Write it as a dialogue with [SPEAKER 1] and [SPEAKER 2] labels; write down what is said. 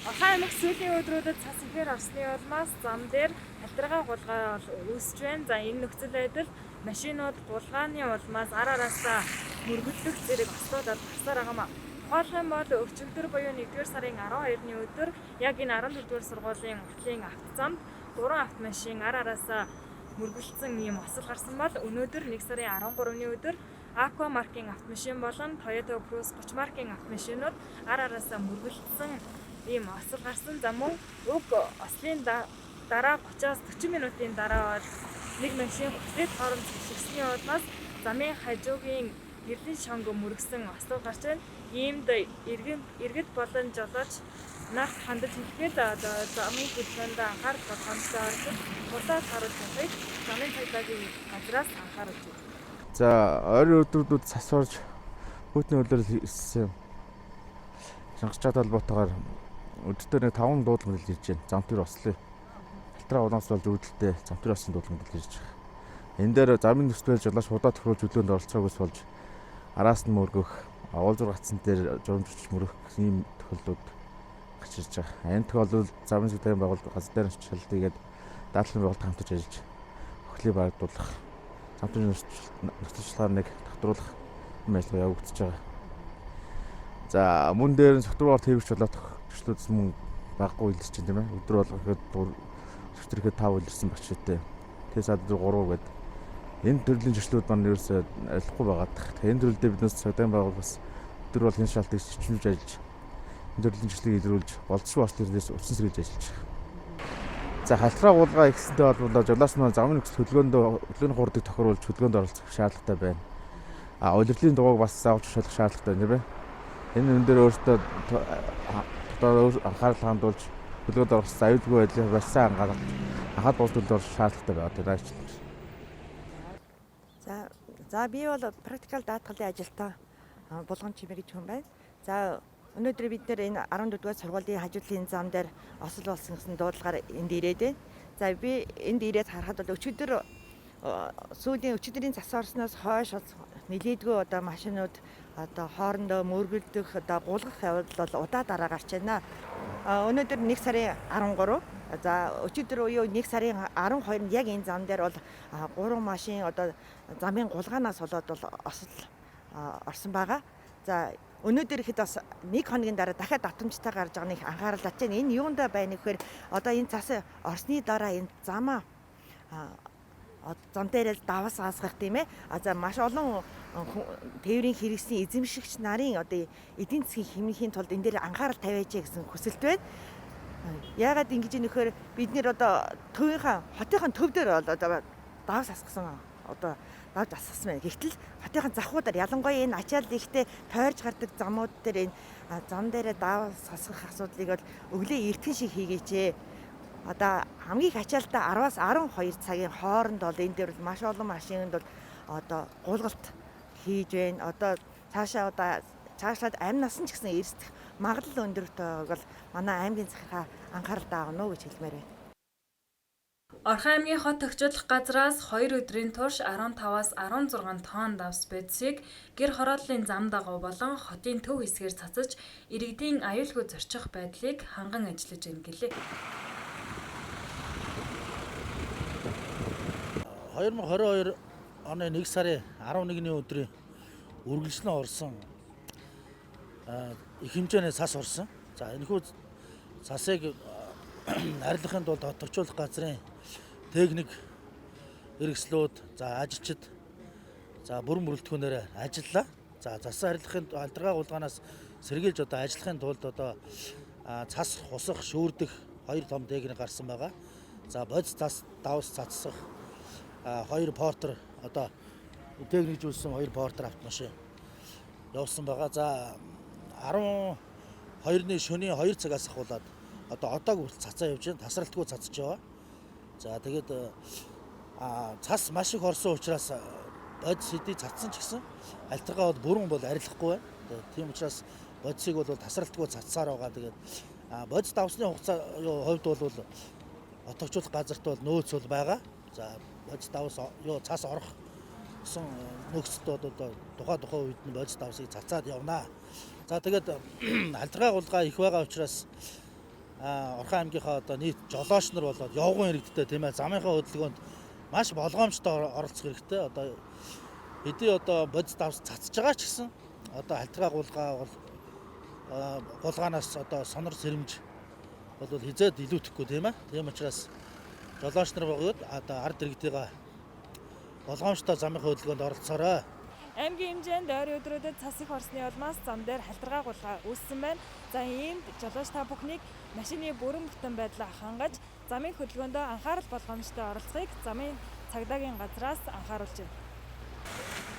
[SPEAKER 1] Хаймаг сүүлийн өдрүүдэд цас ихээр орсны улмаас зам дээр халтргаа гулгаа үүсэж байна. За энэ нөхцөл байдал машинууд гулгааны улмаас ар араасаа мөргөлдөх зэрэг ослуудад гарсаар байгаамаа. Тухайлх юм бол өчигдөр буюу 1-р сарын 12-ны өдөр яг энэ 14-р сургуулийн уртлын автозамд 3 автомашин ар араасаа мөргөлдсөн ийм осол гарсан бол өнөөдөр 1 сарын 13-ны өдөр Aqua маркийн автомашин болон Toyota Prius 30 маркийн автомашинууд ар араасаа мөргөлдсөн ийм осол гарсан. За мөн уг ослын дараа 30-аас 40 минутын дараа бол нэг машин хүлээд хооронд зэвсэгсний улмаас замын хажуугийн гэрлийн шонго мөргсөн осол гарч байна. Иймд иргэд болон жолооч нарт хандаж хэлгээд замын хөдөлгөөнд анхаарал болгоомжтой орж тулаад харуулж байгааг замын цагдаагийн газраас анхааруулж байна.
[SPEAKER 2] За ойрын өдрүүдэд цас орж хүйтний хөлөөр ирсэн. Шангачаад холбоотойгоор өдөртөө нэг 5 дуудлага мэдээлж ирж байна. Зам төр ослоо. Халтраа улаанс болж үүдэлтэй зам төр ослын дуудлага мэдээлж ирж байгаа. Энэ дээр замын нөхцөл жолооч удаа төхрөө зөвлөөнд оролцоогоос болж араас нь мөргөх, уулзуур гацсан дээр журамжч мөрөх ийм тохиолдлууд гарч ирж байгаа. Энэ тохиолдолд замын цагдаагийн байгууллага газар дээр шалдыгээд даатгалын байгууллагад хамтарч ажиллаж өхлийг багдуулах, зам төр нөхцөлчлөгаар нэг тогтруулах юм ажиллагаа явагдаж байгаа. За мөн дээр согтуугаар твэрч болоод төчлөөс мөн баггүй илэрч байна тийм ээ. Өдөр болгоход төчтөрхөд 5 илэрсэн багч шитэй. Тэсад 3 гээд энэ төрлийн төчлүүд маань ерөөсөй ойлгохгүй байгаад. Энэ төрлөдөө биднээс цагдаагийн байгууллагаас өдөр бол хэн шалтыг чичмж ажиллаж энэ төрлийн төслийг илрүүлж болцсон бас төрөөс утсан сэргийлж ажиллаж байгаа. За халтраа гуулгаа ихсэнтэй холбоотой жолооч маань замын нөхцөл хөдөлгөөний хурдыг тохируулж хөдөлгөөнд оролцох шаардлагатай байна. Удирдлагын дугааг бас заавал зөвшөөрөх шаардлагатай байна тийм ээ. Энэ өн дээр өөртөө анхаарал хандуулж хөдөлгөөнд орох аюулгүй байдлыг бас сайн анхаарал боловсруулах шаардлагатай байгаа тийм ээ.
[SPEAKER 3] За би бол практикал даатгалын ажилтан Булган Чимээ гэж хүн байна. За өнөөдөр бид нэр энэ 14-р сургуулийн хажуудлын зам дээр осол болсон гэсэн дуудлагаар энд ирээд байна. За би энд ирээд харахад бол өчигдөр сүүлийн өчигдрийн цас орсноос хойш нэлээдгүй одоо машинууд одоо хоорондоо мөргөлдөх одоо гулгах явдал бол удаа дараа гарч байна. Өнөөдөр 1 сарын 13. За өчигдөр буюу 1 сарын 12-нд яг энэ зам дээр бол 3 машин одоо замын гулгаанаас болоод бол осол орсон байгаа. За өнөөдөр ихэд бас 1 хоногийн дараа дахиад давтамжтай гарч байгаа нэг анхаарал татж байна. Энэ юунд байна гэхээр одоо энэ цас орсны дараа энэ зам дээрээ даваас хаасгах тийм ээ. За маш олон тээврийн хэрэгслийн эзэмшигч нарын одоо эдийн засгийн хэмнэхийн тулд энэ дээр анхаарал тавиач гэсэн хүсэлт байна. Яагаад ингэж нөхөр бид нэр одоо хотынхаа төв дээр бол одоо даваас асгасан одоо давж асгасан байна. Гэхдээ хотынхаа завхуудаар ялангуяа энэ ачаал ихтэй тойрж гардаг замууд дээр энэ зам дээрээ даваас асгах асуудлыг бол өглөө эртхэн шиг хийгээч. Одоо хамгийн их ачаалтай 10-аас 12 цагийн хооронд бол энэ дээр маш олон машинд бол одоо гулгалт хийж байна. Одоо цаашлаад амь насан ч гэсэн эрсдэх магадлал өндөртэй бол манай аймгийн захиргаа анхаарал таавна гэж хэлмээр байна.
[SPEAKER 1] Орхон аймгийн хот тогтчлох газраас 2 өдрийн турш 15-аас 16 тонн давс бодисыг гэр хороодлын зам дагуу болон хотын төв хэсгээр цацаж иргэдийн аюулгүй зорчих байдлыг ханган ажиллаж байна гэлээ.
[SPEAKER 4] 2022 оны 1 сарын 11-ний өдрийн үргэлжлэн орсон их хэмжээний цас орсон. За энэхүү цасыг арилгахын тулд хот орчуулах газрын техник хэрэгслүүд, за ажилчид, за бүрэн бүрэлдэхүүнээр ажиллаа. За цас арилгахын халтргаа гулгаанаас сэргийлж одоо ажиллахын тулд одоо цас хусах, шүүрдэх 2 том техник гарсан байгаа. За бодис цас давс цацсах 2 портер одоо техникжүүлсэн 2 портер автомашин явсан байгаа. За 12-ны шөнийн 2 цагаас ахуулаад одоо хүртэл цацаа явж байна. Тасралтгүй цацж байгаа. За тэгээд цас маш их орсон учраас бодис хэдий цацсан ч гэсэн халтргаа бол бүрэн бол арилгахгүй байна. Тийм учраас бодисыг бол тасралтгүй цацсаар байгаа. Тэгээд бодис давсны хувьд бол отогчуулах газарт бол нөөц бол байгаа. За бодис давс цас орох гэсэн нөхцөлд одоо тухай үед нь бодис давсыг цацаад явнаа. За тэгээд халтргаа гулгаа их байгаа учраас Орхон аймгийнхаа одоо нийт жолооч нар болоод явган иргэдтэй тийм ээ замынхаа хөдөлгөөнд маш болгоомжтой оролцох хэрэгтэй. Одоо хэдий одоо бодис давс цацж байгаа ч гэсэн одоо хальтргаа гулгаанаас одоо сонор сэрэмж бол хизээд илүүтэхгүй тийм ээ. Тийм учраас жолооч нар богиод одоо ард иргэдийн болгоомжтой замынхаа хөдөлгөөнд оролцоорой.
[SPEAKER 1] Аймгийн хэмжээнд ойрын өдрүүдэд цас их орсны улмаас зам дээр хальтргаа гулгаа үүссэн байна. За иймд жолооч та бүхнийг машины бүрэн бүтэн байдлаа хангаж замын хөдөлгөөндөө анхаарал болгоомжтой оролцохыг замын цагдаагийн газраас анхааруулж байна.